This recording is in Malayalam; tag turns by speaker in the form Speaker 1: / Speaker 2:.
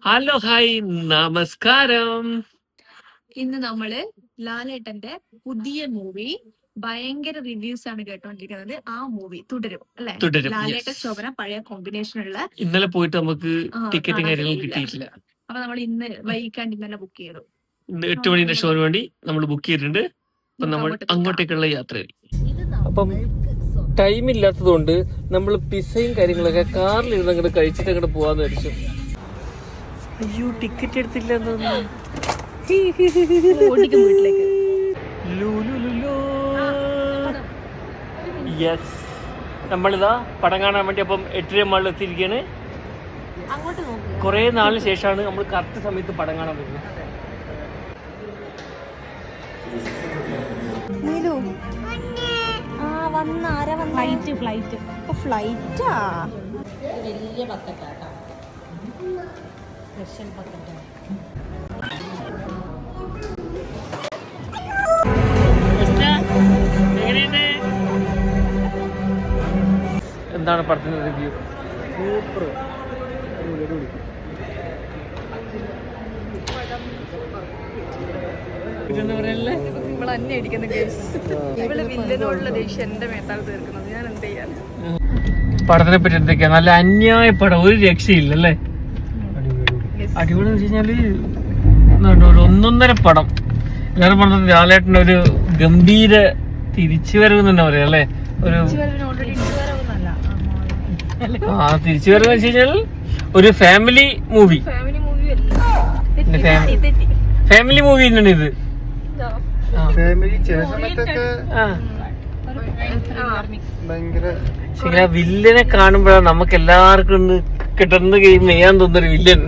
Speaker 1: ഹലോ ഹായ് നമസ്കാരം.
Speaker 2: ഇന്ന് നമ്മള് ലാലേട്ടന്റെ പുതിയ മൂവി ഭയങ്കര റിവ്യൂസ് ആണ് കേട്ടോണ്ടിരിക്കുന്നത്. ആ മൂവി തുടരും അല്ലെ?
Speaker 1: തുടരും.
Speaker 2: ലാലേട്ടൻ
Speaker 1: Yes.
Speaker 2: ശോഭന പഴയ കോമ്പിനേഷനുള്ള
Speaker 1: ഇന്നലെ പോയിട്ട് നമുക്ക് ടിക്കറ്റും
Speaker 2: കാണാൻ
Speaker 1: കാര്യങ്ങളും
Speaker 2: കഴിയില്ല.
Speaker 1: കിട്ടിയിട്ടില്ല.
Speaker 2: അപ്പൊ നമ്മൾ ഇന്ന് വൈകിക്കാണ്ട് ഇന്നലെ ബുക്ക് ചെയ്തു.
Speaker 1: ഇന്ന് 8 മണിന്റെ ഷോന് വേണ്ടി നമ്മൾ ബുക്ക് ചെയ്തിട്ടുണ്ട്. അപ്പൊ നമ്മൾ അങ്ങോട്ടേക്കുള്ള യാത്രയിൽ. അപ്പം ടൈം ഇല്ലാത്തതുകൊണ്ട് നമ്മൾ പിസയും കാര്യങ്ങളൊക്കെ കാറിൽ ഇരുന്ന് അങ്ങോട്ട് കഴിച്ചിട്ട് അങ്ങോട്ട് പോവാന്ന് വിചാരിച്ചു. അയ്യോ ടിക്കറ്റ് എടുത്തില്ല എന്നൊന്നും.
Speaker 2: വീട്ടിലേക്ക്
Speaker 1: യെസ്, നമ്മളിതാ പടം കാണാൻ വേണ്ടി അപ്പം 8:30 മാളിൽ എത്തിയിരിക്കുകയാണ്. കുറേ നാളിന് ശേഷമാണ് നമ്മൾ കറക്റ്റ് സമയത്ത് പടം കാണാൻ വരുന്നത്.
Speaker 2: ഫ്ലൈറ്റാ
Speaker 3: വലിയ ബക്കറ്റാട്ടോ, സ്പെഷ്യൽ ബക്കറ്റാണ്.
Speaker 1: എന്താണ് പടത്തിന്റെ റിവ്യൂ? സൂപ്പർ. പടത്തിനെ പറ്റി എന്തൊക്കെയാ? നല്ല അന്യായ പടം, ഒരു രക്ഷയില്ല അല്ലേ? അടിപൊളി വെച്ച് കഴിഞ്ഞാല് ഒരു ഒന്നൊന്നര പടം. എല്ലാവരും പറഞ്ഞത് ലാലേട്ടൻ്റെ ഒരു ഗംഭീര തിരിച്ചുവരവ് തന്നെ പറയാം അല്ലേ? ഒരു തിരിച്ചുവരവ് വെച്ച് കഴിഞ്ഞാൽ ഒരു ഫാമിലി മൂവി. ഫാമിലി മൂവി തന്നെയാണ് ഇത്. വില്ലനെ കാണുമ്പോഴാണ് നമുക്ക് എല്ലാവർക്കും കിടന്ന് മെയ്യാൻ തോന്നുന്നൊരു വില്ലൻ.